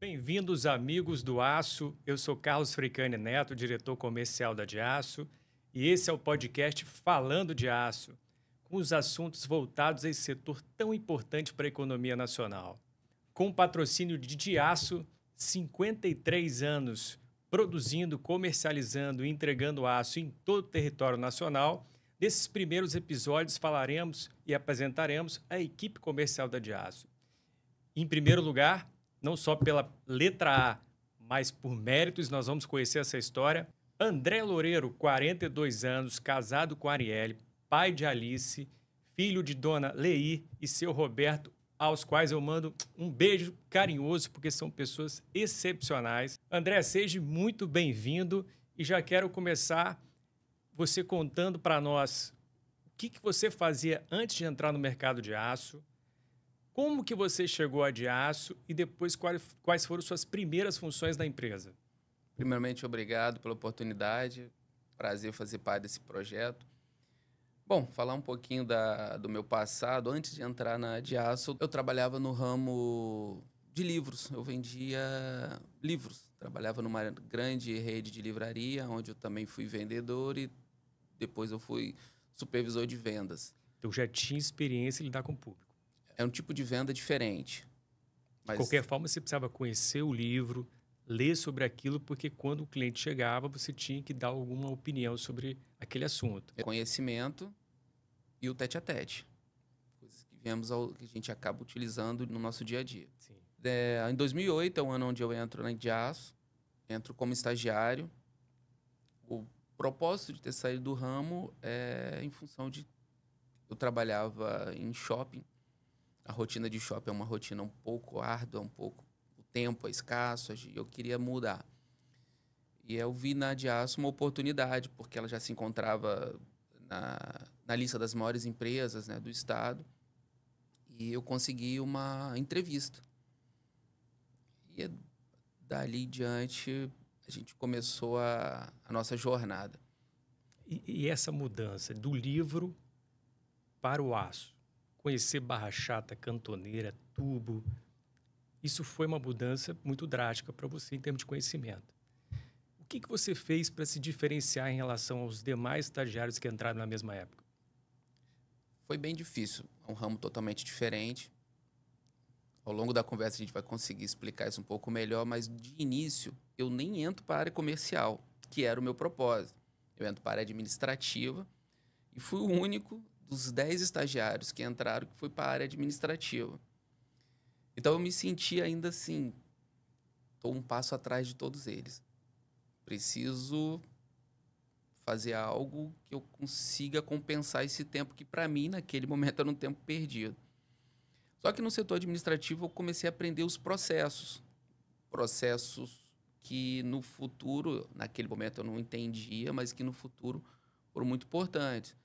Bem-vindos, amigos do Aço. Eu sou Carlos Fricani Neto, diretor comercial da Aço, e esse é o podcast Falando de Aço, com os assuntos voltados a esse setor tão importante para a economia nacional. Com o patrocínio de Aço, 53 anos produzindo, comercializando e entregando aço em todo o território nacional. Desses primeiros episódios falaremos e apresentaremos a equipe comercial da Aço. Em primeiro lugar, não só pela letra A, mas por méritos, nós vamos conhecer essa história. André Loureiro, 42 anos, casado com Arielle, pai de Alice, filho de Dona Leí e seu Roberto, aos quais eu mando um beijo carinhoso, porque são pessoas excepcionais. André, seja muito bem-vindo e já quero começar você contando para nós o que você fazia antes de entrar no mercado de aço. Como que você chegou a Aço e depois quais foram suas primeiras funções na empresa? Primeiramente, obrigado pela oportunidade. Prazer fazer parte desse projeto. Bom, falar um pouquinho do meu passado. Antes de entrar na Aço, eu trabalhava no ramo de livros. Eu vendia livros. Trabalhava numa grande rede de livraria, onde eu também fui vendedor e depois eu fui supervisor de vendas. Então já tinha experiência em lidar com o público. É um tipo de venda diferente. De qualquer forma, você precisava conhecer o livro, ler sobre aquilo, porque quando o cliente chegava, você tinha que dar alguma opinião sobre aquele assunto. Conhecimento e o tete-a-tete. Coisas que a gente acaba utilizando no nosso dia a dia. Sim. Em 2008 é o ano onde eu entro na Aço, entro como estagiário. O propósito de ter saído do ramo é em função de... Eu trabalhava em shopping. A rotina de shopping é uma rotina um pouco árdua, o tempo é escasso, eu queria mudar. E eu vi na Aço uma oportunidade, porque ela já se encontrava na lista das maiores empresas, né, do estado, e eu consegui uma entrevista. E dali em diante a gente começou a nossa jornada. E essa mudança do livro para o aço, conhecer Barra Chata, Cantoneira, Tubo, isso foi uma mudança muito drástica para você em termos de conhecimento. O que você fez para se diferenciar em relação aos demais estagiários que entraram na mesma época? Foi bem difícil, é um ramo totalmente diferente. Ao longo da conversa a gente vai conseguir explicar isso um pouco melhor, mas de início eu nem entro para a área comercial, que era o meu propósito. Eu entro para a área administrativa e fui o único dos 10 estagiários que entraram que foi para a área administrativa. Então eu me senti ainda assim, estou um passo atrás de todos eles. Preciso fazer algo que eu consiga compensar esse tempo que para mim naquele momento era um tempo perdido. Só que no setor administrativo eu comecei a aprender os processos que no futuro, naquele momento eu não entendia, mas que no futuro foram muito importantes.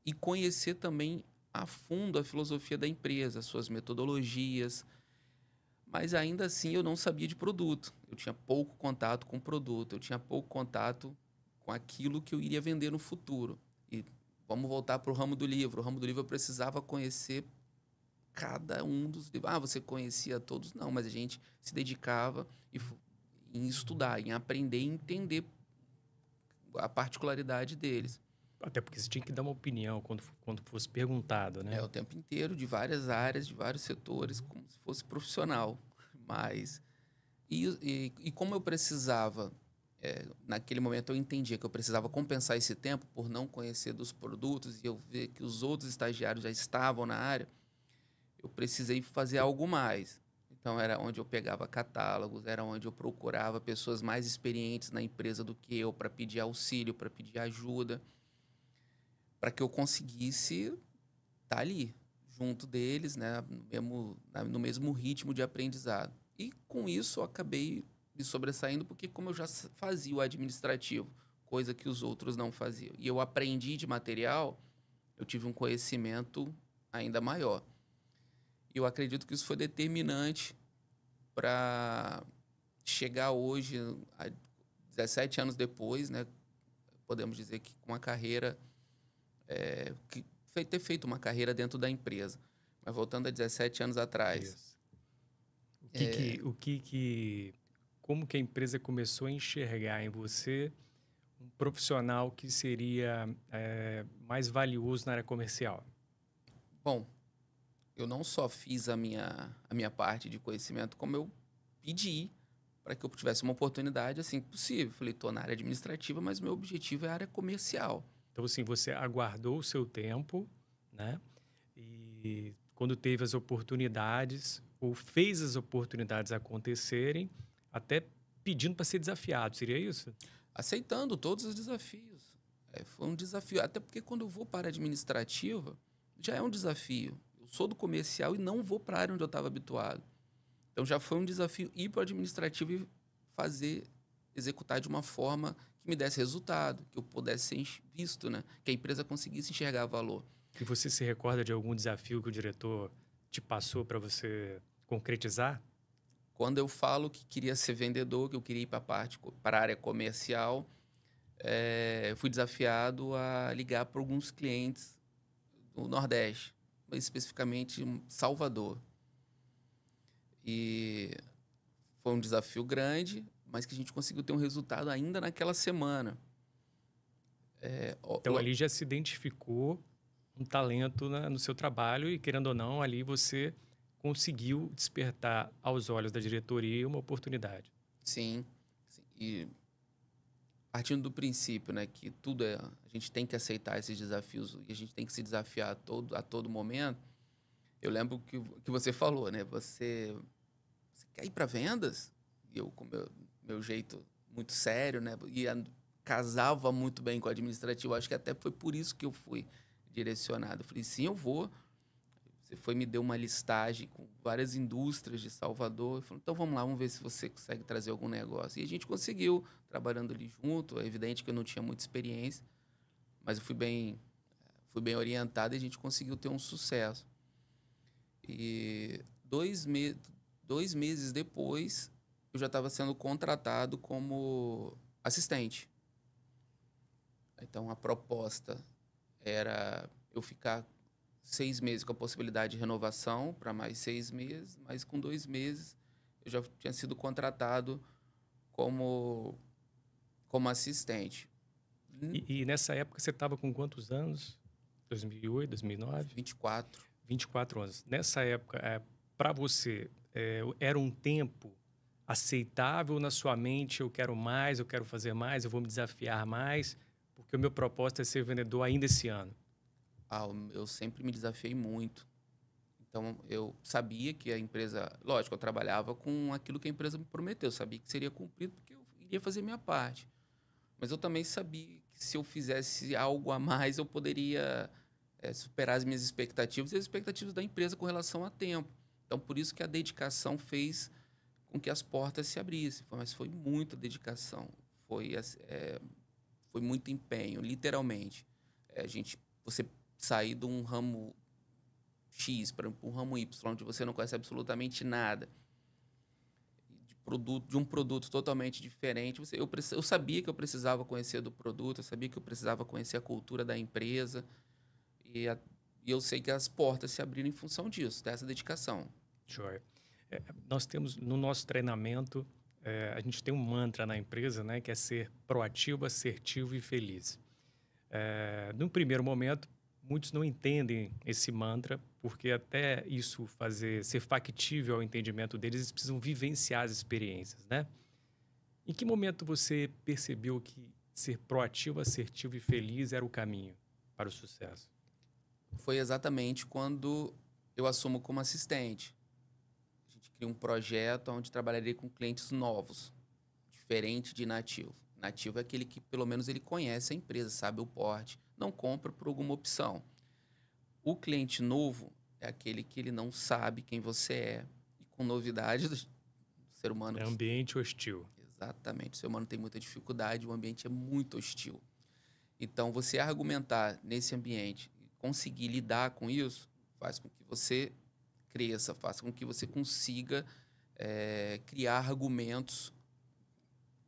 E conhecer também a fundo a filosofia da empresa, as suas metodologias, mas ainda assim eu não sabia de produto. Eu tinha pouco contato com o produto, eu tinha pouco contato com aquilo que eu iria vender no futuro. E vamos voltar para o ramo do livro. O ramo do livro eu precisava conhecer cada um dos livros. Você conhecia todos? Não, mas a gente se dedicava em estudar, em aprender e entender a particularidade deles. Até porque você tinha que dar uma opinião quando fosse perguntado, né? O tempo inteiro, de várias áreas, de vários setores, como se fosse profissional. Mas... E como eu precisava... naquele momento eu entendia que eu precisava compensar esse tempo por não conhecer dos produtos e eu ver que os outros estagiários já estavam na área, eu precisei fazer algo mais. Então, era onde eu pegava catálogos, era onde eu procurava pessoas mais experientes na empresa do que eu para pedir auxílio, para pedir ajuda, para que eu conseguisse estar ali, junto deles, né, no mesmo ritmo de aprendizado. E, com isso, eu acabei me sobressaindo, porque como eu já fazia o administrativo, coisa que os outros não faziam, e eu aprendi de material, eu tive um conhecimento ainda maior. E eu acredito que isso foi determinante para chegar hoje, 17 anos depois, né, podemos dizer que com uma carreira, ter feito uma carreira dentro da empresa. Mas voltando a 17 anos atrás. Isso. Como que a empresa começou a enxergar em você um profissional que seria mais valioso na área comercial? Bom, eu não só fiz a minha parte de conhecimento, como eu pedi para que eu tivesse uma oportunidade assim que possível. Falei, estou na área administrativa, mas meu objetivo é a área comercial. Então, assim, você aguardou o seu tempo, né? E quando teve as oportunidades, ou fez as oportunidades acontecerem, até pedindo para ser desafiado, seria isso? Aceitando todos os desafios. Foi um desafio, até porque quando eu vou para a área administrativa, já é um desafio. Eu sou do comercial e não vou para a área onde eu estava habituado. Então já foi um desafio ir para o administrativo e fazer, executar de uma forma que me desse resultado, que eu pudesse ser visto, né? Que a empresa conseguisse enxergar valor. E você se recorda de algum desafio que o diretor te passou para você concretizar? Quando eu falo que queria ser vendedor, que eu queria ir para a área comercial, eu fui desafiado a ligar para alguns clientes do Nordeste, mais especificamente Salvador. E foi um desafio grande, mas que a gente conseguiu ter um resultado ainda naquela semana. Então, ali já se identificou um talento no seu trabalho e, querendo ou não, ali você conseguiu despertar aos olhos da diretoria uma oportunidade. Sim, sim. E partindo do princípio, né, que a gente tem que aceitar esses desafios e a gente tem que se desafiar a todo momento. Eu lembro que você falou, né? Você quer ir para vendas? E eu, com meu jeito muito sério, né? E casava muito bem com o administrativo. Acho que até foi por isso que eu fui direcionado. Eu falei, sim, eu vou. Você me deu uma listagem com várias indústrias de Salvador. Eu falei, então vamos lá, vamos ver se você consegue trazer algum negócio. E a gente conseguiu, trabalhando ali junto. É evidente que eu não tinha muita experiência, mas eu fui bem orientado e a gente conseguiu ter um sucesso. E 2 meses depois, eu já estava sendo contratado como assistente. Então, a proposta era eu ficar 6 meses com a possibilidade de renovação para mais 6 meses, mas com 2 meses eu já tinha sido contratado como assistente. E nessa época você estava com quantos anos? 2008, 2009? 24. 24 anos. Nessa época, para você, era um tempo aceitável na sua mente? Eu quero mais, eu quero fazer mais, eu vou me desafiar mais, porque o meu propósito é ser vendedor ainda esse ano. Eu sempre me desafiei muito. Então, eu sabia que a empresa... Lógico, eu trabalhava com aquilo que a empresa me prometeu. Eu sabia que seria cumprido porque eu iria fazer minha parte. Mas eu também sabia que se eu fizesse algo a mais, eu poderia superar as minhas expectativas e as expectativas da empresa com relação a tempo. Então, por isso que a dedicação fez com que as portas se abrissem. Mas foi muita dedicação. Foi muito empenho, literalmente. Você sair de um ramo X para um ramo Y, onde você não conhece absolutamente nada, de um produto totalmente diferente. Eu sabia que eu precisava conhecer do produto, eu sabia que eu precisava conhecer a cultura da empresa, e eu sei que as portas se abriram em função disso, dessa dedicação. Joia. Nós temos, no nosso treinamento, a gente tem um mantra na empresa, né, que é ser proativo, assertivo e feliz. Num primeiro momento, muitos não entendem esse mantra, porque até isso ser factível ao entendimento deles, eles precisam vivenciar as experiências, né? Em que momento você percebeu que ser proativo, assertivo e feliz era o caminho para o sucesso? Foi exatamente quando eu assumo como assistente. A gente cria um projeto onde trabalharei com clientes novos, diferente de nativo. Nativo é aquele que, pelo menos, ele conhece a empresa, sabe o porte, não compra por alguma opção. O cliente novo é aquele que ele não sabe quem você é. E com novidades do ser humano... É ambiente hostil. Exatamente. O ser humano tem muita dificuldade, o ambiente é muito hostil. Então, você argumentar nesse ambiente e conseguir lidar com isso faz com que você cresça, faz com que você consiga criar argumentos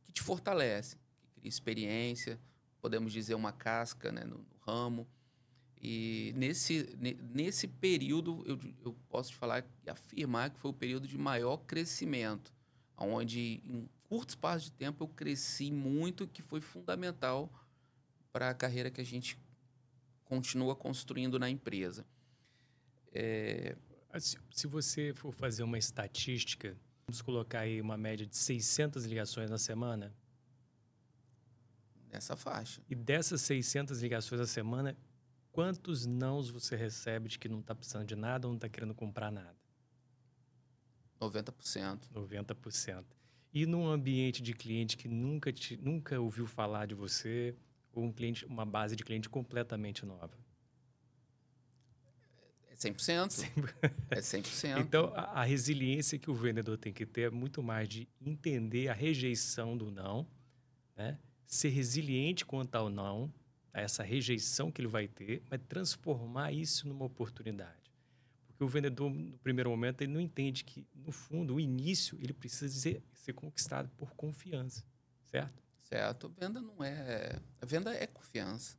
que te fortalecem, que cria experiência, podemos dizer uma casca, né, no ramo. E nesse período, eu posso te falar e afirmar que foi o período de maior crescimento, onde em curto espaço de tempo eu cresci muito, que foi fundamental para a carreira que a gente continua construindo na empresa. Se você for fazer uma estatística, vamos colocar aí uma média de 600 ligações na semana, Nessa faixa. e dessas 600 ligações na semana, quantos nãos você recebe de que não está precisando de nada ou não está querendo comprar nada? 90%. 90%. E num ambiente de cliente que nunca ouviu falar de você, ou uma base de cliente completamente nova? É 100%. É 100%. Então, a resiliência que o vendedor tem que ter é muito mais de entender a rejeição do não, né? Ser resiliente quanto ao não, a essa rejeição que ele vai ter, mas transformar isso numa oportunidade. Porque o vendedor, no primeiro momento, ele não entende que, no fundo, o início, ele precisa ser conquistado por confiança, certo? Certo. Venda não é... A venda é confiança.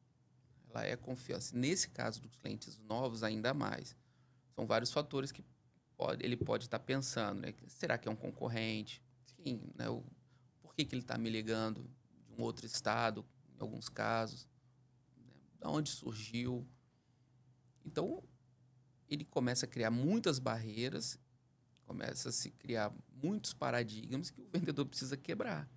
Ela é confiança. Nesse caso dos clientes novos, ainda mais. São vários fatores que ele pode estar pensando, né? Será que é um concorrente? Sim, né? Por que ele está me ligando de um outro estado, em alguns casos? Né? Da onde surgiu? Então, ele começa a criar muitas barreiras, começa a se criar muitos paradigmas que o vendedor precisa quebrar.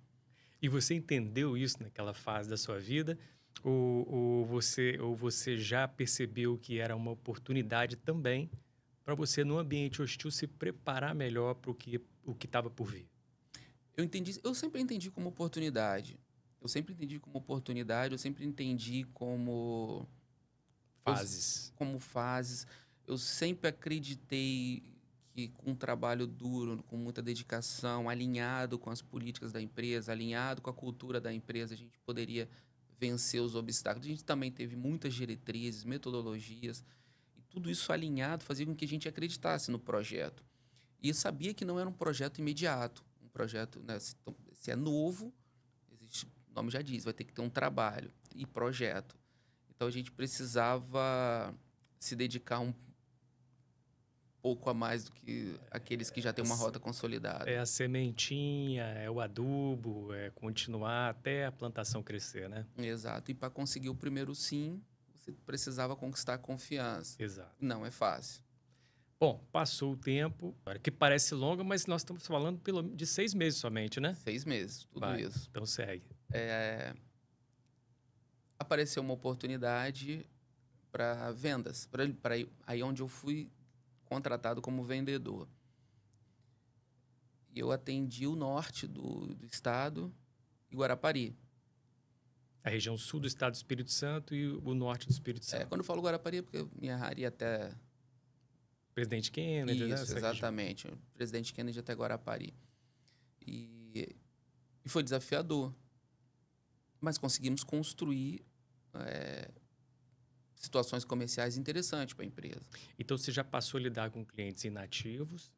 E você entendeu isso naquela fase da sua vida? Ou você já percebeu que era uma oportunidade também para você, num ambiente hostil, se preparar melhor para o que estava por vir? Eu sempre entendi como oportunidade. Eu sempre entendi como Fases. como fases. Eu sempre acreditei que com um trabalho duro, com muita dedicação, alinhado com as políticas da empresa, alinhado com a cultura da empresa, a gente poderia vencer os obstáculos. A gente também teve muitas diretrizes, metodologias, e tudo isso alinhado fazia com que a gente acreditasse no projeto. E eu sabia que não era um projeto imediato. Um projeto, né, se é novo, existe, o nome já diz, vai ter que ter um trabalho e projeto. Então a gente precisava se dedicar um pouco a mais do que aqueles que já têm uma rota consolidada. É a sementinha, é o adubo, é continuar até a plantação crescer, né? Exato. E para conseguir o primeiro sim, você precisava conquistar a confiança. Exato. Não é fácil. Bom, passou o tempo, que parece longa, mas nós estamos falando de 6 meses somente, né? 6 meses, tudo Vai, isso. então segue. Apareceu uma oportunidade para vendas, para aí onde eu fui contratado como vendedor. E eu atendi o norte do estado e Guarapari. A região sul do estado do Espírito Santo e o norte do Espírito Santo. Quando eu falo Guarapari é porque eu me arraria até... Presidente Kennedy, né? Isso, exatamente. Região. Presidente Kennedy até Guarapari. E foi desafiador. Mas conseguimos construir situações comerciais interessantes para a empresa. Então, você já passou a lidar com clientes inativos,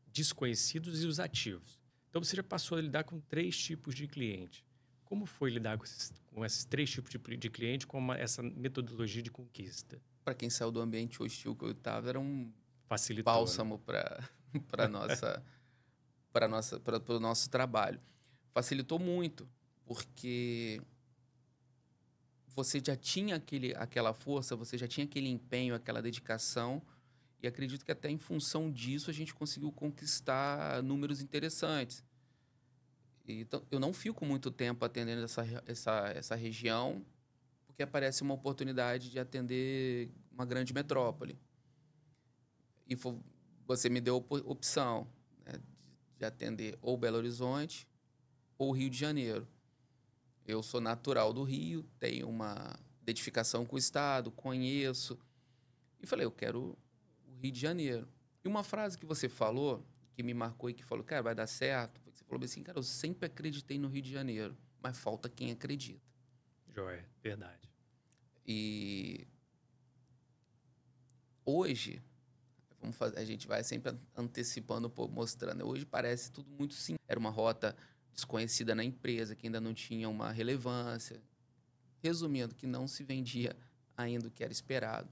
desconhecidos e os ativos. Então, você já passou a lidar com 3 tipos de cliente. Como foi lidar com esses 3 tipos de cliente, com essa metodologia de conquista? Para quem saiu do ambiente hostil que eu estava, era um Facilitou, bálsamo, né? para o nosso trabalho. Facilitou muito, porque você já tinha aquela força, você já tinha aquele empenho, aquela dedicação, e acredito que até em função disso a gente conseguiu conquistar números interessantes. Então, eu não fico muito tempo atendendo essa região, porque aparece uma oportunidade de atender uma grande metrópole. E você me deu a opção, né, de atender ou Belo Horizonte ou Rio de Janeiro. Eu sou natural do Rio, tenho uma identificação com o estado, conheço. E falei, eu quero o Rio de Janeiro. E uma frase que você falou, que me marcou e que falou, cara, vai dar certo. Você falou assim, cara, eu sempre acreditei no Rio de Janeiro, mas falta quem acredita. Joia, verdade. E hoje, a gente vai sempre antecipando, mostrando. Hoje parece tudo muito simples. Era uma rota desconhecida na empresa, que ainda não tinha uma relevância. Resumindo, que não se vendia ainda o que era esperado.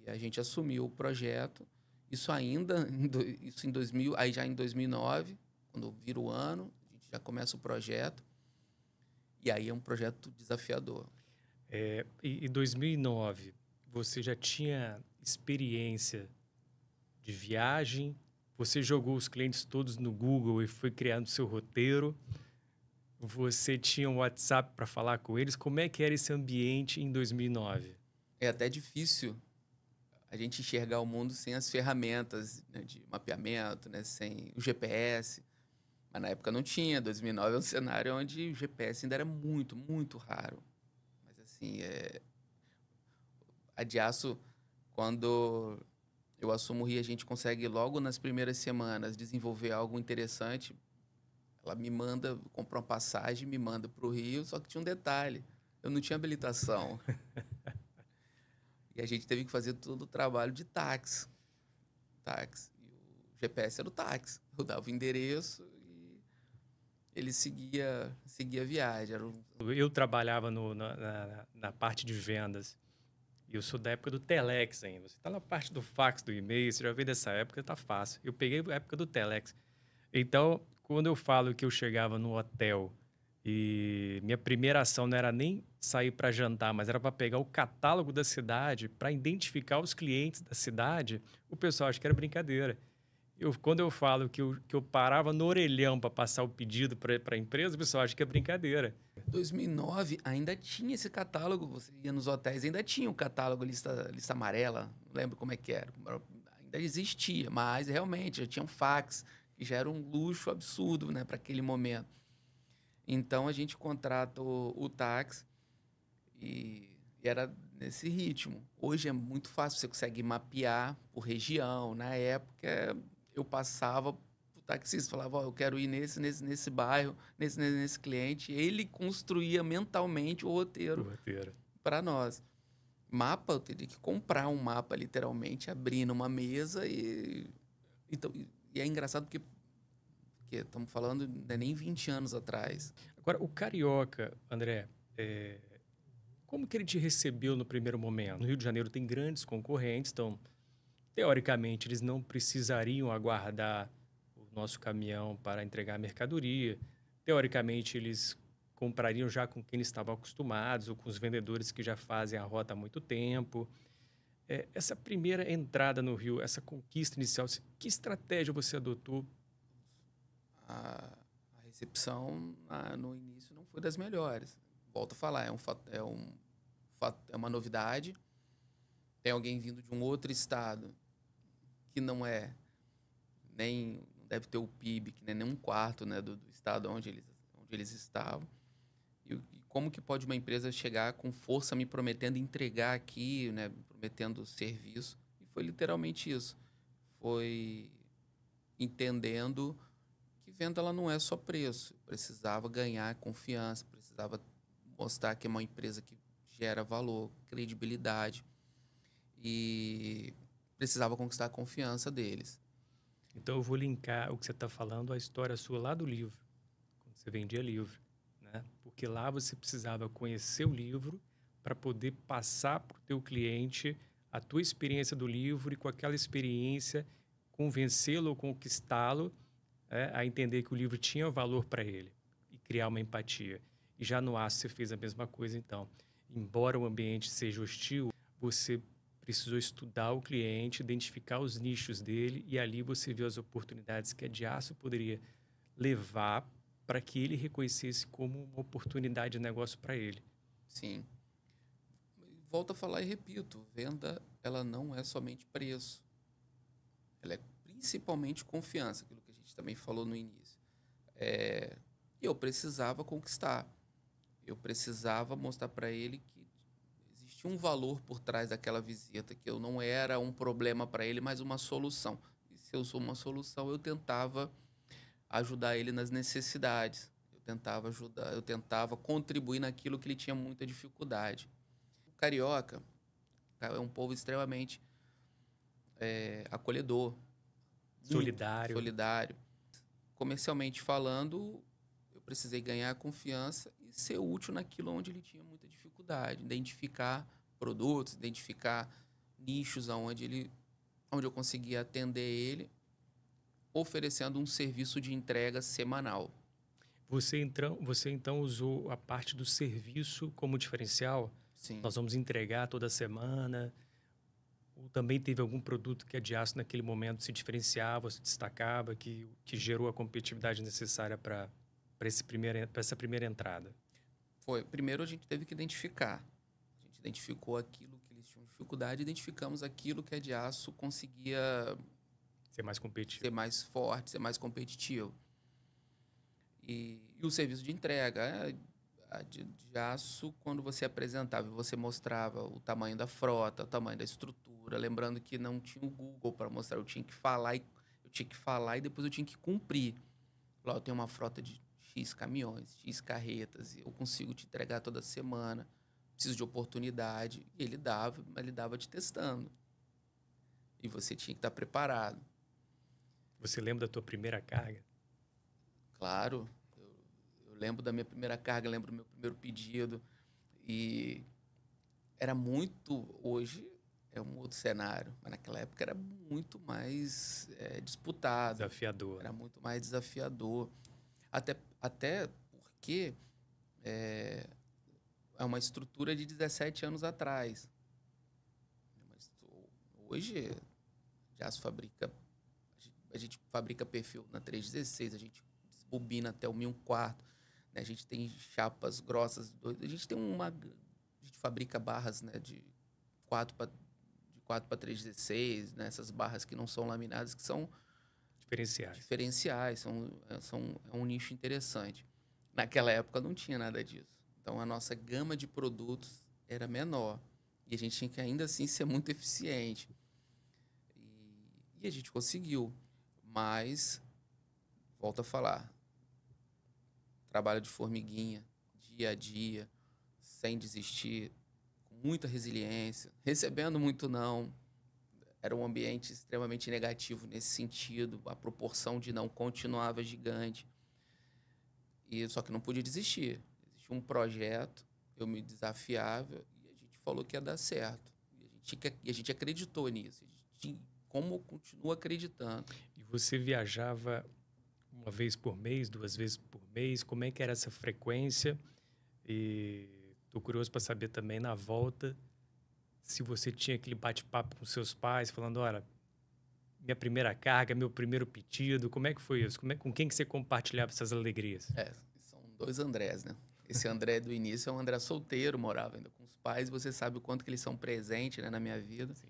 E a gente assumiu o projeto. Isso ainda, isso em 2000, aí já em 2009, quando vira o ano, a gente já começa o projeto. E aí é um projeto desafiador. E em 2009, você já tinha experiência de viagem? Você jogou os clientes todos no Google e foi criando seu roteiro? Você tinha um WhatsApp para falar com eles? Como é que era esse ambiente em 2009? É até difícil a gente enxergar o mundo sem as ferramentas, né, de mapeamento, né, sem o GPS. Mas na época não tinha. 2009 é um cenário onde o GPS ainda era muito, muito raro. Mas assim, a Diaço, quando eu assumo o Rio, a gente consegue logo nas primeiras semanas desenvolver algo interessante. Ela me manda, compra uma passagem, me manda para o Rio, só que tinha um detalhe: eu não tinha habilitação. E a gente teve que fazer todo o trabalho de táxi. E o GPS era o táxi. Eu dava o endereço e ele seguia a viagem. Eu trabalhava na parte de vendas. E eu sou da época do Telex ainda. Você está na parte do fax, do e-mail, você já veio dessa época, tá fácil. Eu peguei a época do Telex. Então, quando eu falo que eu chegava no hotel e minha primeira ação não era nem sair para jantar, mas era para pegar o catálogo da cidade, para identificar os clientes da cidade, o pessoal acha que era brincadeira. Quando eu falo que eu parava no orelhão para passar o pedido para a empresa, o pessoal acha que é brincadeira. 2009 ainda tinha esse catálogo. Você ia nos hotéis, ainda tinha o catálogo lista amarela. Não lembro como é que era. Ainda existia, mas realmente já tinha um fax, que já era um luxo absurdo, né, para aquele momento. Então a gente contrata o táxi e era nesse ritmo. Hoje é muito fácil, você consegue mapear por região. Na época eu passava o taxista, falava: eu quero ir nesse bairro, nesse cliente. Ele construía mentalmente o roteiro para nós. Mapa, eu teria que comprar um mapa, literalmente, abrir numa mesa então, e é engraçado porque estamos falando não é nem 20 anos atrás. Agora, o carioca, André, como que ele te recebeu no primeiro momento? No Rio de Janeiro tem grandes concorrentes, então, teoricamente, eles não precisariam aguardar o nosso caminhão para entregar a mercadoria. Teoricamente, eles comprariam já com quem eles estavam acostumados ou com os vendedores que já fazem a rota há muito tempo. Essa primeira entrada no Rio, essa conquista inicial, que estratégia você adotou? A recepção no início não foi das melhores. Volto a falar, é uma novidade. Tem alguém vindo de um outro estado que não deve ter o PIB, que nem um quarto, né, do estado onde eles estavam. E como que pode uma empresa chegar com força me prometendo entregar aqui, né, prometendo serviço? E foi literalmente isso. Foi entendendo que venda ela não é só preço. Precisava ganhar confiança, precisava mostrar que é uma empresa que gera valor, credibilidade. E precisava conquistar a confiança deles. Então, eu vou linkar o que você está falando à história sua lá do livro, quando você vendia livro, né? Porque lá você precisava conhecer o livro para poder passar para o teu cliente a tua experiência do livro e com aquela experiência convencê-lo ou conquistá-lo a entender que o livro tinha valor para ele e criar uma empatia. E já no aço você fez a mesma coisa, então. Embora o ambiente seja hostil, você precisou estudar o cliente, identificar os nichos dele e ali você viu as oportunidades que a Diaço poderia levar para que ele reconhecesse como uma oportunidade de negócio para ele. Sim. Volto a falar e repito, venda ela não é somente preço. Ela é principalmente confiança, aquilo que a gente também falou no início. E eu precisava conquistar. Eu precisava mostrar para ele que existia um valor por trás daquela visita, que eu não era um problema para ele, mas uma solução. E se eu sou uma solução, eu tentava ajudar ele nas necessidades. Eu tentava contribuir naquilo que ele tinha muita dificuldade. O carioca é um povo extremamente acolhedor, solidário. Comercialmente falando, eu precisei ganhar a confiança e ser útil naquilo onde ele tinha muita dificuldade, identificar produtos, identificar nichos onde eu conseguia atender ele, oferecendo um serviço de entrega semanal. Você então usou a parte do serviço como diferencial? Sim. Nós vamos entregar toda semana. Ou também teve algum produto que a Diaço naquele momento se diferenciava, se destacava, que gerou a competitividade necessária para essa primeira entrada? Primeiro a gente teve que identificar. A gente identificou aquilo que eles tinham dificuldade, identificamos aquilo que a Diaço conseguia Ser mais competitivo. ser mais forte, ser mais competitivo. E o serviço de entrega, a Diaço, quando você apresentava e você mostrava o tamanho da frota, o tamanho da estrutura, lembrando que não tinha o Google para mostrar, eu tinha que falar e depois eu tinha que cumprir. Lá eu tenho uma frota de X caminhões, X carretas, e eu consigo te entregar toda semana. Preciso de oportunidade. E ele dava te testando. E você tinha que estar preparado. Você lembra da tua primeira carga? Claro, eu lembro da minha primeira carga, lembro do meu primeiro pedido. E era muito... Hoje é um outro cenário, mas naquela época era muito mais disputado. Desafiador. Era muito mais desafiador. Até porque é uma estrutura de 17 anos atrás. Mas hoje, já se fabrica... A gente fabrica perfil na 316, a gente desbobina até o 1001/4, né? A gente tem chapas grossas. A gente fabrica barras, né, de 4 para 316, né? Essas barras que não são laminadas, que são diferenciais, é um nicho interessante. Naquela época não tinha nada disso. Então a nossa gama de produtos era menor e a gente tinha que ainda assim ser muito eficiente. E a gente conseguiu, mas volto a falar, trabalho de formiguinha, dia a dia, sem desistir, com muita resiliência, recebendo muito não. Era um ambiente extremamente negativo nesse sentido. A proporção de não continuava gigante. Só que não podia desistir. Existia um projeto, eu me desafiava e a gente falou que ia dar certo. E a gente acreditou nisso. Como continua acreditando. E você viajava uma vez por mês, 2 vezes por mês? Como é que era essa frequência? E estou curioso para saber também, na volta, se você tinha aquele bate-papo com seus pais, falando, olha, minha primeira carga, meu primeiro pedido, como é que foi isso? Com quem que você compartilhava essas alegrias? São 2 Andrés, né? Esse André do início é um André solteiro, morava ainda com os pais, você sabe o quanto que eles são presentes, né, na minha vida. Sim.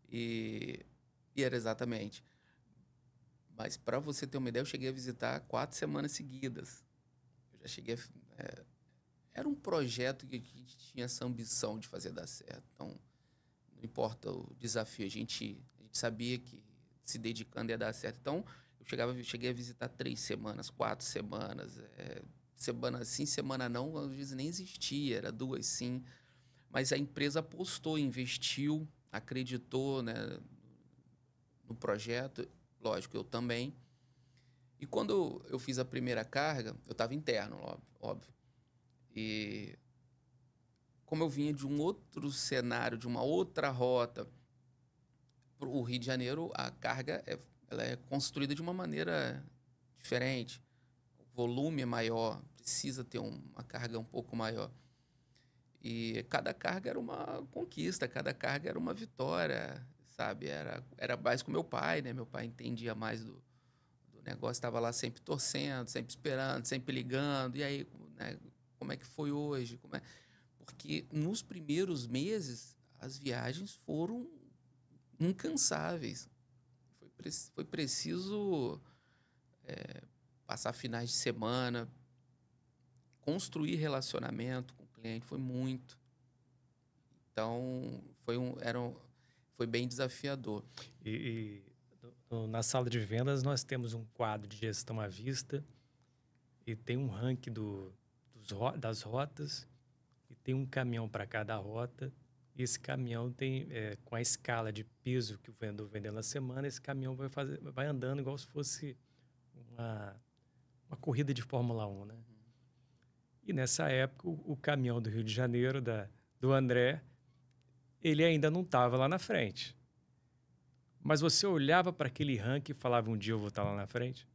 E era exatamente. Mas para você ter uma ideia, eu cheguei a visitar 4 semanas seguidas. Eu já cheguei era um projeto que a gente tinha essa ambição de fazer dar certo. Então, não importa o desafio, a gente sabia que se dedicando ia dar certo. Então, eu cheguei a visitar 3 semanas, 4 semanas. Semana sim, semana não, às vezes nem existia, era 2 sim. Mas a empresa apostou, investiu, acreditou, né, no projeto. Lógico, eu também. E quando eu fiz a primeira carga, eu estava interno, óbvio. E como eu vinha de um outro cenário, de uma outra rota, para o Rio de Janeiro, a carga ela é construída de uma maneira diferente. O volume é maior, precisa ter uma carga um pouco maior. E cada carga era uma conquista, cada carga era uma vitória, sabe? Era mais com meu pai, né? Meu pai entendia mais do negócio, estava lá sempre torcendo, sempre esperando, sempre ligando. E aí, né? Como é que foi hoje? Porque nos primeiros meses, as viagens foram incansáveis. Foi preciso passar finais de semana, construir relacionamento com o cliente, foi muito. Então, foi bem desafiador. Na sala de vendas, nós temos um quadro de gestão à vista e tem um ranking das rotas e tem um caminhão para cada rota. E esse caminhão tem, com a escala de peso que o vendedor vendeu na semana, esse caminhão vai andando igual se fosse uma corrida de Fórmula 1, né? E nessa época, o caminhão do Rio de Janeiro, do André, ele ainda não estava lá na frente. Mas você olhava para aquele ranking e falava, um dia eu vou estar lá na frente?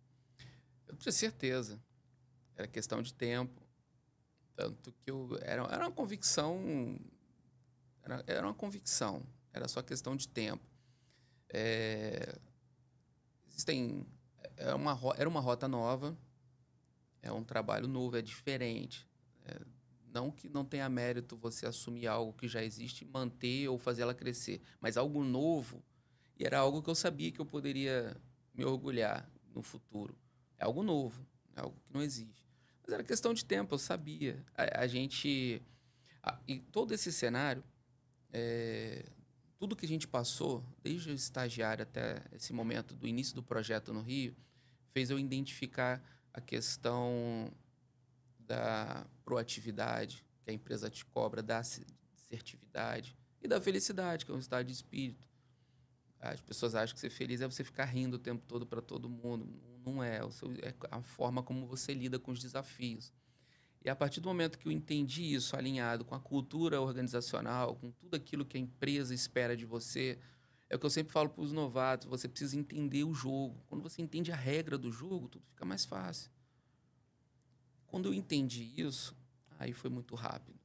Eu tinha certeza. Era questão de tempo. Tanto que era uma convicção. Era uma convicção. Era só questão de tempo. É, existem. Era uma rota nova. É um trabalho novo, é diferente. Não que não tenha mérito você assumir algo que já existe, manter ou fazer ela crescer, mas algo novo, e era algo que eu sabia que eu poderia me orgulhar no futuro. É algo novo, é algo que não existe. Mas era questão de tempo, eu sabia. A gente. E todo esse cenário, tudo que a gente passou, desde o estagiário até esse momento do início do projeto no Rio, fez eu identificar a questão da proatividade, que a empresa te cobra, da assertividade e da felicidade, que é um estado de espírito. As pessoas acham que ser feliz é você ficar rindo o tempo todo para todo mundo. Não é. É a forma como você lida com os desafios. E a partir do momento que eu entendi isso alinhado com a cultura organizacional, com tudo aquilo que a empresa espera de você, é o que eu sempre falo para os novatos, você precisa entender o jogo. Quando você entende a regra do jogo, tudo fica mais fácil. Quando eu entendi isso, aí foi muito rápido.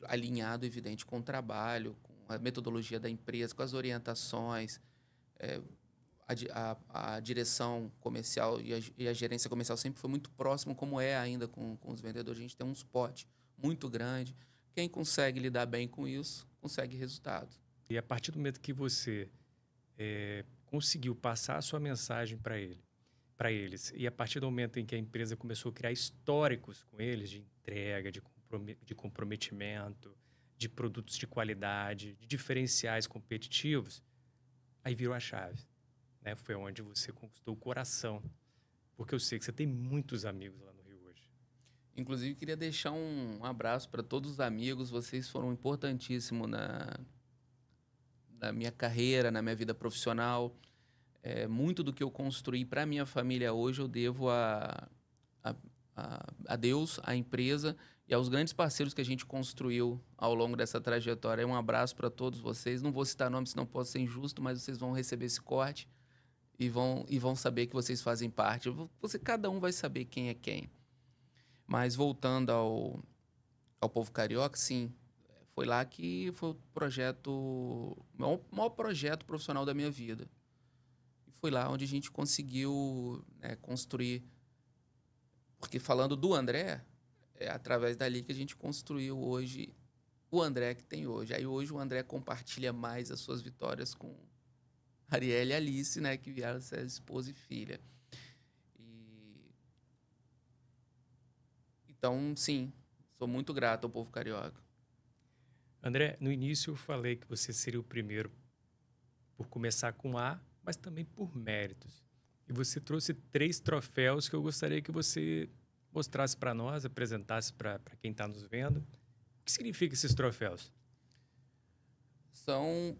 Alinhado, evidente, com o trabalho, com a metodologia da empresa, com as orientações, a direção comercial e a gerência comercial sempre foi muito próximo, como é ainda com os vendedores. A gente tem um spot muito grande. Quem consegue lidar bem com isso, consegue resultado. E a partir do momento que você conseguiu passar a sua mensagem para eles, e a partir do momento em que a empresa começou a criar históricos com eles, de entrega, de comprometimento, de produtos de qualidade, de diferenciais competitivos, aí virou a chave. Né? Foi onde você conquistou o coração. Porque eu sei que você tem muitos amigos lá no Rio hoje. Inclusive, queria deixar um abraço para todos os amigos. Vocês foram importantíssimos na minha carreira, na minha vida profissional. Muito do que eu construí para minha família hoje eu devo a Deus, à empresa e aos grandes parceiros que a gente construiu ao longo dessa trajetória. Um abraço para todos vocês. Não vou citar nomes, senão posso ser injusto, mas vocês vão receber esse corte e vão saber que vocês fazem parte. Cada um vai saber quem é quem. Mas voltando ao povo carioca, sim, foi lá que foi o maior projeto profissional da minha vida. E foi lá onde a gente conseguiu construir. Porque falando do André, é através dali que a gente construiu hoje o André que tem hoje. Aí hoje o André compartilha mais as suas vitórias com Arielle e Alice, né, que vieram ser esposa e filha. Então, sim, sou muito grato ao povo carioca. André, no início eu falei que você seria o primeiro por começar com A, mas também por méritos. E você trouxe 3 troféus que eu gostaria que você mostrasse para nós, apresentasse para quem está nos vendo. O que significam esses troféus?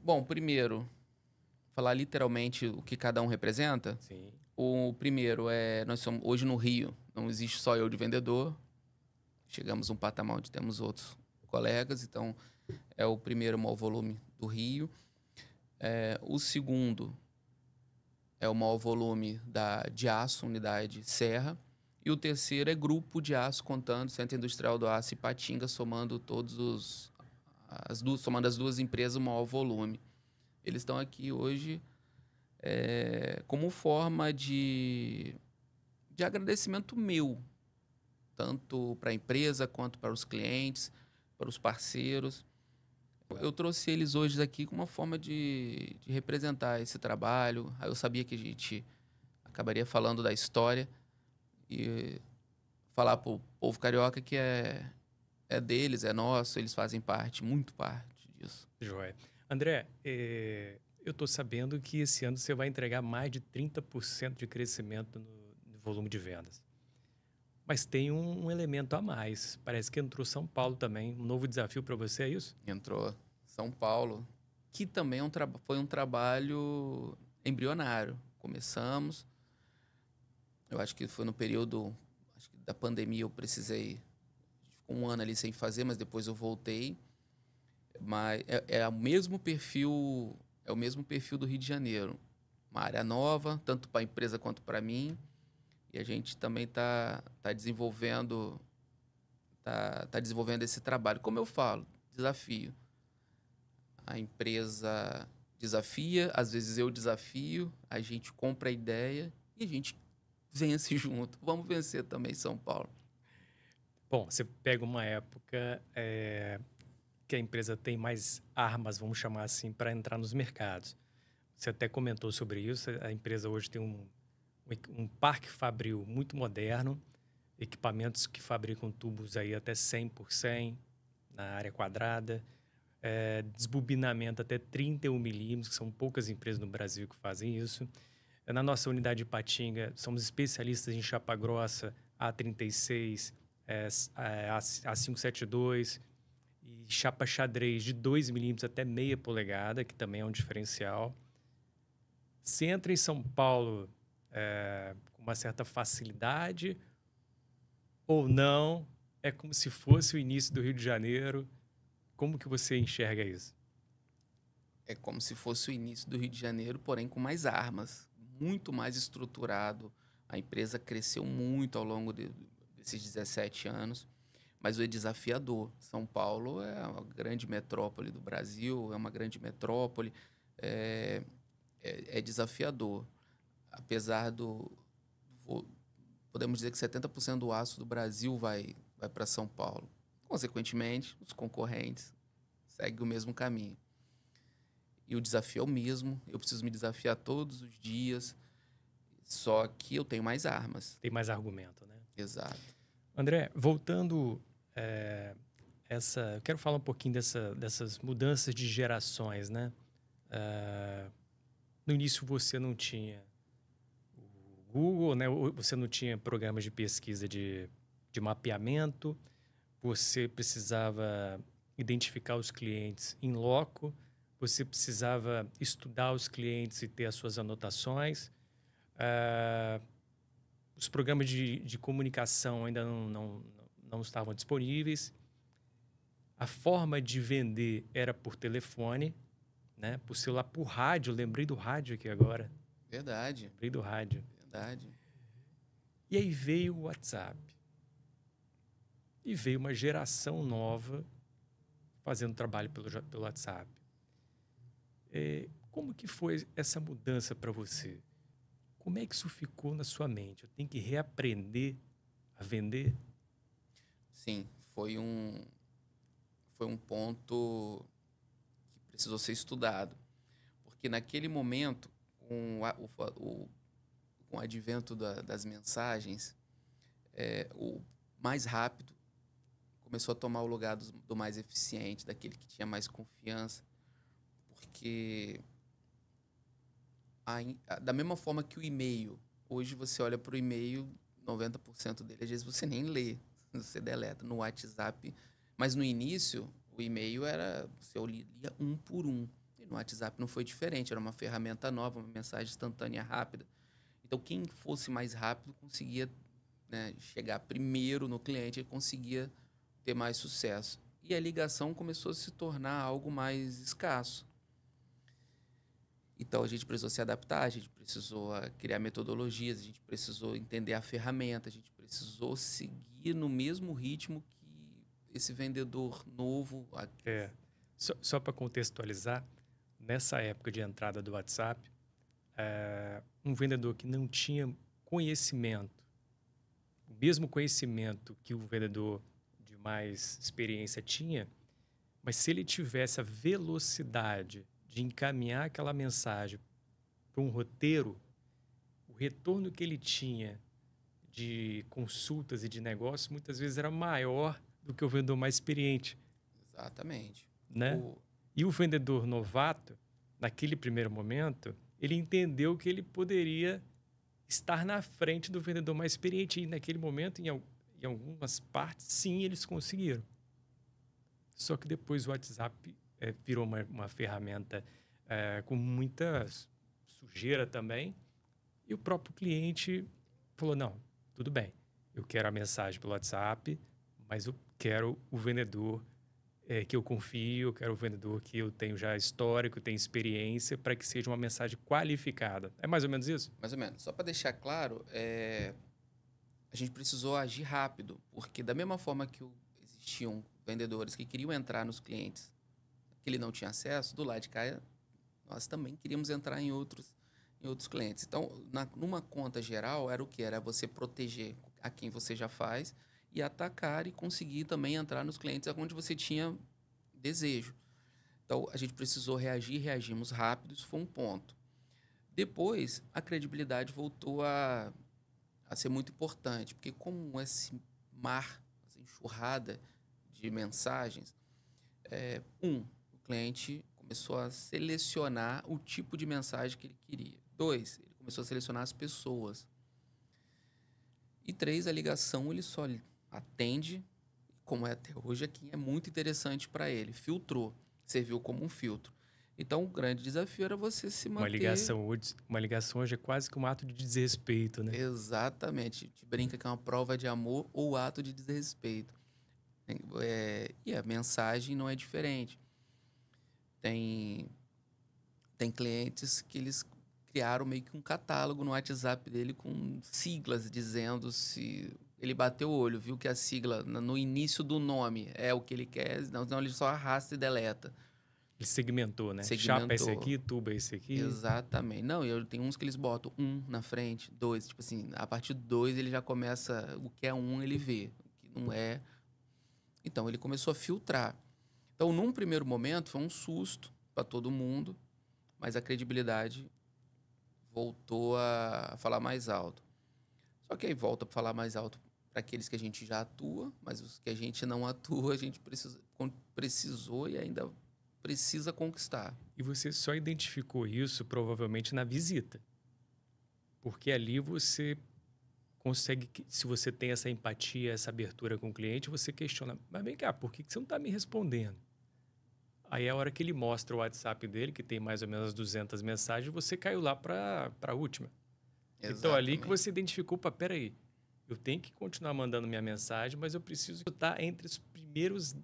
Bom, primeiro, falar literalmente o que cada um representa. Sim. O primeiro nós somos hoje no Rio, não existe só eu de vendedor. Chegamos a um patamar onde temos outros colegas, então é o primeiro maior volume do Rio. O segundo é o maior volume de aço, unidade Serra. E o terceiro é grupo de aço, contando Centro Industrial do Aço e Patinga, somando somando as duas empresas, o maior volume. Eles estão aqui hoje como forma de agradecimento meu, tanto para a empresa quanto para os clientes, para os parceiros. Eu trouxe eles hoje aqui como uma forma de representar esse trabalho. Eu sabia que a gente acabaria falando da história e falar para o povo carioca que é deles, é nosso, eles fazem parte, muito parte disso. Joia. André, eu estou sabendo que esse ano você vai entregar mais de 30% de crescimento no volume de vendas. Mas tem um elemento a mais. Parece que entrou São Paulo também. Um novo desafio para você, é isso? Entrou São Paulo, que também foi um trabalho embrionário. Começamos, eu acho que foi no período da pandemia, eu precisei, ficou um ano ali sem fazer, mas depois eu voltei. Mas é o mesmo perfil, é o mesmo perfil do Rio de Janeiro. Uma área nova, tanto para a empresa quanto para mim. E a gente também tá desenvolvendo, tá desenvolvendo esse trabalho. Como eu falo, desafio. A empresa desafia, às vezes eu desafio, a gente compra a ideia e a gente vence junto. Vamos vencer também São Paulo. Bom, você pega uma época que a empresa tem mais armas, vamos chamar assim, para entrar nos mercados. Você até comentou sobre isso. A empresa hoje tem um parque fabril muito moderno, equipamentos que fabricam tubos aí até 100 por 100 na área quadrada, desbobinamento até 31 milímetros, que são poucas empresas no Brasil que fazem isso. Na nossa unidade de Patinga, somos especialistas em chapa grossa A36, A572 e chapa xadrez de 2 milímetros até meia polegada, que também é um diferencial. Se entra em São Paulo com uma certa facilidade ou não, é como se fosse o início do Rio de Janeiro. Como que você enxerga isso? É como se fosse o início do Rio de Janeiro, porém com mais armas, muito mais estruturado. A empresa cresceu muito ao longo desses 17 anos, mas é desafiador. São Paulo é uma grande metrópole do Brasil, é uma grande metrópole, é desafiador. Apesar podemos dizer que 70% do aço do Brasil vai para São Paulo. Consequentemente, os concorrentes seguem o mesmo caminho. E o desafio é o mesmo, eu preciso me desafiar todos os dias, só que eu tenho mais armas. Tem mais argumento, né? Exato. André, voltando eu quero falar um pouquinho dessas mudanças de gerações, né? No início você não tinha o Google, né? Você não tinha programas de pesquisa de mapeamento, você precisava identificar os clientes em loco, você precisava estudar os clientes e ter as suas anotações. Os programas de comunicação ainda não estavam disponíveis. A forma de vender era por telefone, né? Por celular, por rádio. Lembrei do rádio aqui agora. Verdade. Lembrei do rádio. Verdade. E aí veio o WhatsApp. E veio uma geração nova fazendo trabalho pelo WhatsApp. Como que foi essa mudança para você? Como é que isso ficou na sua mente? Eu tenho que reaprender a vender? Sim, foi um ponto que precisou ser estudado. Porque naquele momento, com o advento das mensagens, o mais rápido começou a tomar o lugar do mais eficiente, daquele que tinha mais confiança. Porque da mesma forma que o e-mail, hoje você olha para o e-mail, 90% dele, às vezes você nem lê, você deleta. No WhatsApp, mas no início, o e-mail você lia um por um. E no WhatsApp não foi diferente, era uma ferramenta nova, uma mensagem instantânea rápida. Então, quem fosse mais rápido conseguia, né, chegar primeiro no cliente e conseguia ter mais sucesso. E a ligação começou a se tornar algo mais escasso. Então, a gente precisou se adaptar, a gente precisou criar metodologias, a gente precisou entender a ferramenta, a gente precisou seguir no mesmo ritmo que esse vendedor novo. Só para contextualizar, nessa época de entrada do WhatsApp, um vendedor que não tinha conhecimento, o mesmo conhecimento que o vendedor de mais experiência tinha, mas se ele tivesse a velocidade de encaminhar aquela mensagem para um roteiro, o retorno que ele tinha de consultas e de negócios muitas vezes era maior do que o vendedor mais experiente. Exatamente. Né? E o vendedor novato, naquele primeiro momento, ele entendeu que ele poderia estar na frente do vendedor mais experiente. E naquele momento, em algumas partes, sim, eles conseguiram. Só que depois o WhatsApp virou uma ferramenta com muita sujeira também. E o próprio cliente falou, não, tudo bem, eu quero a mensagem pelo WhatsApp, mas eu quero o vendedor que eu confio, eu quero um vendedor que eu tenho já histórico, tenho experiência, para que seja uma mensagem qualificada. É mais ou menos isso? Mais ou menos. Só para deixar claro, a gente precisou agir rápido, porque da mesma forma que existiam vendedores que queriam entrar nos clientes que ele não tinha acesso, do lado de cá, nós também queríamos entrar em outros clientes. Então, numa conta geral, era o que? Era você proteger a quem você já faz e atacar e conseguir também entrar nos clientes onde você tinha desejo. Então, a gente precisou reagir, reagimos rápido, isso foi um ponto. Depois, a credibilidade voltou a ser muito importante, porque como esse mar, essa enxurrada de mensagens, o cliente começou a selecionar o tipo de mensagem que ele queria. 2, ele começou a selecionar as pessoas. E 3, a ligação ele só atende, como é até hoje aqui, é muito interessante para ele. Filtrou, serviu como um filtro. Então, o grande desafio era você se manter... Uma ligação hoje é quase que um ato de desrespeito, né? Exatamente. A gente brinca que é uma prova de amor ou ato de desrespeito. E a mensagem não é diferente. Tem clientes que eles criaram meio que um catálogo no WhatsApp dele com siglas dizendo se ele bateu o olho, viu que a sigla no início do nome é o que ele quer, não ele só arrasta e deleta. Ele segmentou, né? Segmentou. Chapa esse aqui, tuba esse aqui. Exatamente. Não, eu tenho uns que eles botam 1 na frente, 2. Tipo assim, a partir do 2 ele já começa... O que é 1 ele vê, o que não é... Então, ele começou a filtrar. Então, num primeiro momento, foi um susto para todo mundo, mas a credibilidade voltou a falar mais alto. Só que aí volta para falar mais alto para aqueles que a gente já atua, mas os que a gente não atua, a gente precisou e ainda precisa conquistar. E você só identificou isso provavelmente na visita. Porque ali você consegue, se você tem essa empatia, essa abertura com o cliente, você questiona, mas vem cá, por que você não está me respondendo? Aí é a hora que ele mostra o WhatsApp dele, que tem mais ou menos 200 mensagens, você caiu lá para a última. Exatamente. Então, ali que você identificou, peraí, eu tenho que continuar mandando minha mensagem, mas eu preciso estar entre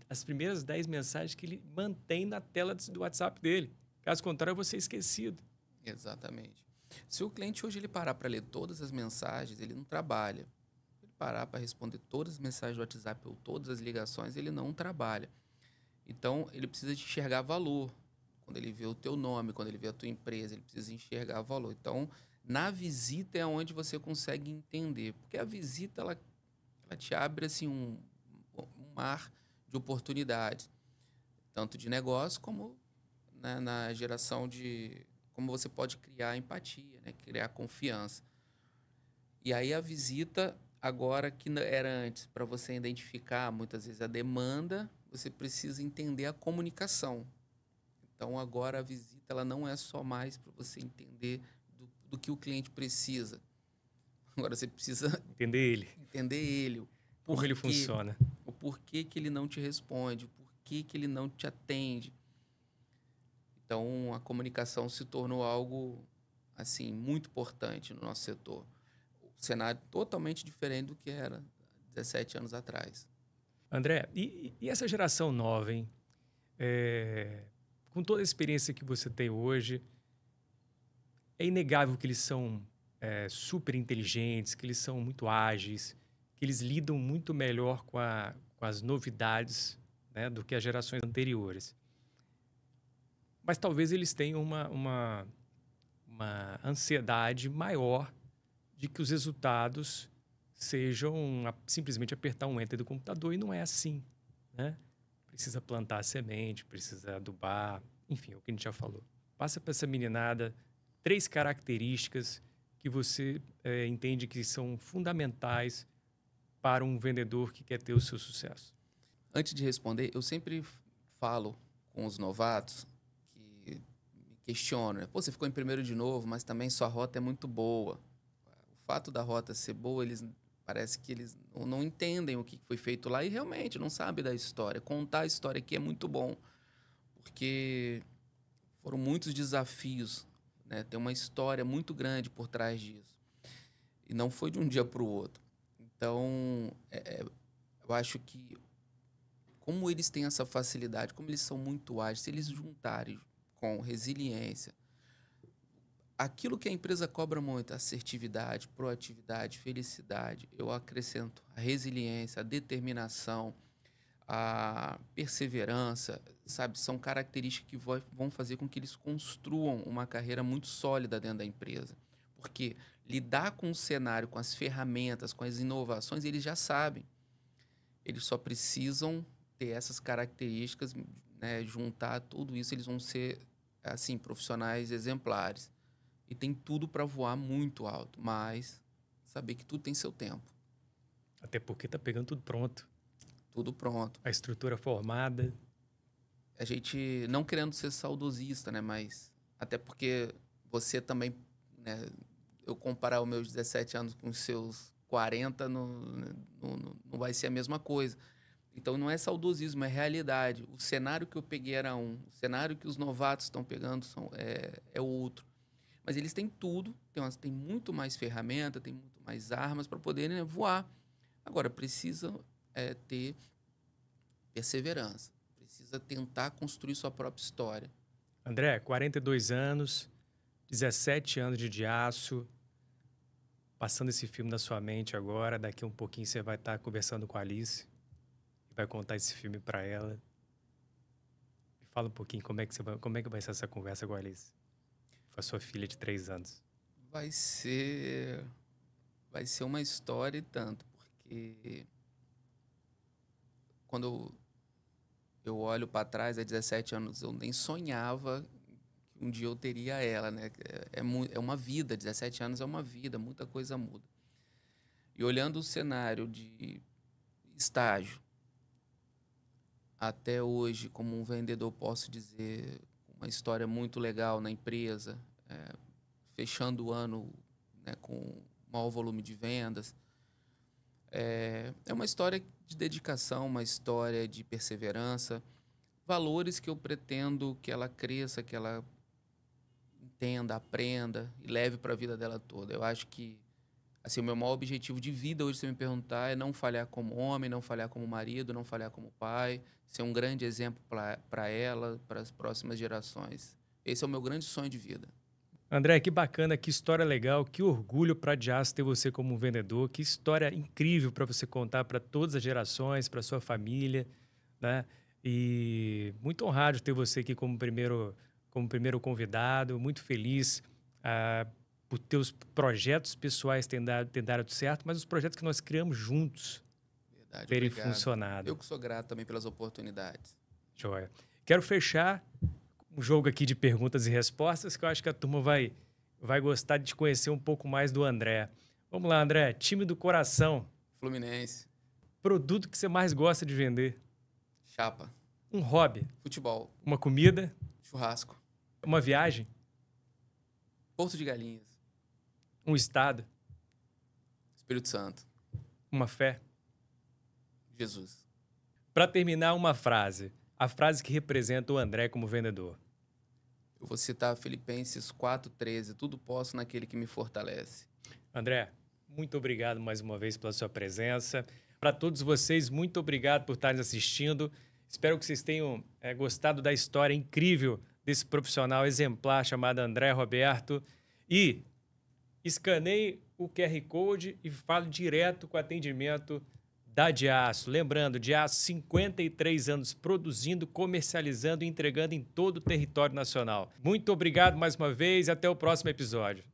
as primeiras 10 mensagens que ele mantém na tela do WhatsApp dele. Caso contrário, eu vou ser esquecido. Exatamente. Se o cliente hoje ele parar para ler todas as mensagens, ele não trabalha. Se ele parar para responder todas as mensagens do WhatsApp ou todas as ligações, ele não trabalha. Então, ele precisa de enxergar valor. Quando ele vê o teu nome, quando ele vê a tua empresa, ele precisa enxergar valor. Então, na visita é onde você consegue entender. Porque a visita, ela te abre assim, um mar de oportunidades. Tanto de negócio, como né, na geração de... Como você pode criar empatia, né? Criar confiança. E aí a visita, agora que era antes, para você identificar muitas vezes a demanda, você precisa entender a comunicação. Então agora a visita ela não é só mais para você entender do que o cliente precisa. Agora você precisa entender ele. Como ele funciona. O porquê que ele não te responde, o porquê que ele não te atende. Então, a comunicação se tornou algo, assim, muito importante no nosso setor. O cenário totalmente diferente do que era 17 anos atrás. André, e essa geração nova, hein? Com toda a experiência que você tem hoje, é inegável que eles são super inteligentes, que eles são muito ágeis, que eles lidam muito melhor com as novidades, né, do que as gerações anteriores. Mas talvez eles tenham uma ansiedade maior de que os resultados sejam simplesmente apertar um enter do computador, e não é assim, né? Precisa plantar a semente, precisa adubar, enfim, é o que a gente já falou. Passa para essa meninada 3 características que você entende que são fundamentais para um vendedor que quer ter o seu sucesso. Antes de responder, eu sempre falo com os novatos que me questionam, né? Pô, você ficou em primeiro de novo, mas também sua rota é muito boa. O fato da rota ser boa, parece que eles não entendem o que foi feito lá e realmente não sabem da história. Contar a história aqui é muito bom, porque foram muitos desafios, né? Tem uma história muito grande por trás disso. E não foi de um dia para o outro. Então, eu acho que como eles têm essa facilidade, como eles são muito ágeis, se eles juntarem com resiliência, aquilo que a empresa cobra muito, assertividade, proatividade, felicidade, eu acrescento a resiliência, a determinação, a perseverança, sabe? São características que vão fazer com que eles construam uma carreira muito sólida dentro da empresa. Porque lidar com o cenário, com as ferramentas, com as inovações, eles já sabem. Eles só precisam ter essas características, né? Juntar tudo isso, eles vão ser, assim, profissionais exemplares. E tem tudo para voar muito alto, mas saber que tudo tem seu tempo. Até porque tá pegando tudo pronto. Tudo pronto. A estrutura formada. A gente, não querendo ser saudosista, né? Mas até porque você também, né? Eu comparar os meus 17 anos com os seus 40, não vai ser a mesma coisa. Então, não é saudosismo, é realidade. O cenário que eu peguei era um. O cenário que os novatos estão pegando é outro. Mas eles têm tudo, tem muito mais ferramenta, tem muito mais armas para poderem, né, voar. Agora, precisa ter perseverança. Precisa tentar construir sua própria história. André, 42 anos, 17 anos de Diaço, passando esse filme na sua mente agora. Daqui um pouquinho você vai estar conversando com a Alice e vai contar esse filme para ela. Me fala um pouquinho como é que vai ser essa conversa com a Alice, com a sua filha de 3 anos. Vai ser uma história e tanto, porque quando eu olho para trás, há 17 anos, eu nem sonhava que um dia eu teria ela, né? É uma vida, 17 anos é uma vida, muita coisa muda. E olhando o cenário de estágio, até hoje, como um vendedor, posso dizer, uma história muito legal na empresa, fechando o ano, né, com maior volume de vendas. É uma história de dedicação, uma história de perseverança, valores que eu pretendo que ela cresça, que ela entenda, aprenda e leve para a vida dela toda. Eu acho que assim, o meu maior objetivo de vida hoje, se você me perguntar, é não falhar como homem, não falhar como marido, não falhar como pai, ser um grande exemplo para ela, para as próximas gerações. Esse é o meu grande sonho de vida. André, que bacana, que história legal, que orgulho para a Diaço ter você como um vendedor, que história incrível para você contar para todas as gerações, para sua família, né? E muito honrado ter você aqui como primeiro convidado, muito feliz por teus projetos pessoais terem dado certo, mas os projetos que nós criamos juntos terem funcionado. Eu que sou grato também pelas oportunidades. Joia. Quero fechar um jogo aqui de perguntas e respostas, que eu acho que a turma vai gostar de te conhecer um pouco mais do André. Vamos lá, André. Time do coração. Fluminense. Produto que você mais gosta de vender. Chapa. Um hobby. Futebol. Uma comida. Churrasco. Uma viagem. Porto de Galinhas. Um estado. Espírito Santo. Uma fé. Jesus. Para terminar, uma frase. A frase que representa o André como vendedor. Eu vou citar Filipenses 4:13. Tudo posso naquele que me fortalece. André, muito obrigado mais uma vez pela sua presença. Para todos vocês, muito obrigado por estarem assistindo. Espero que vocês tenham gostado da história incrível desse profissional exemplar chamado André Roberto. E escaneie o QR Code e fale direto com o atendimento da Diaço. Lembrando, Diaço, 53 anos produzindo, comercializando e entregando em todo o território nacional. Muito obrigado mais uma vez e até o próximo episódio.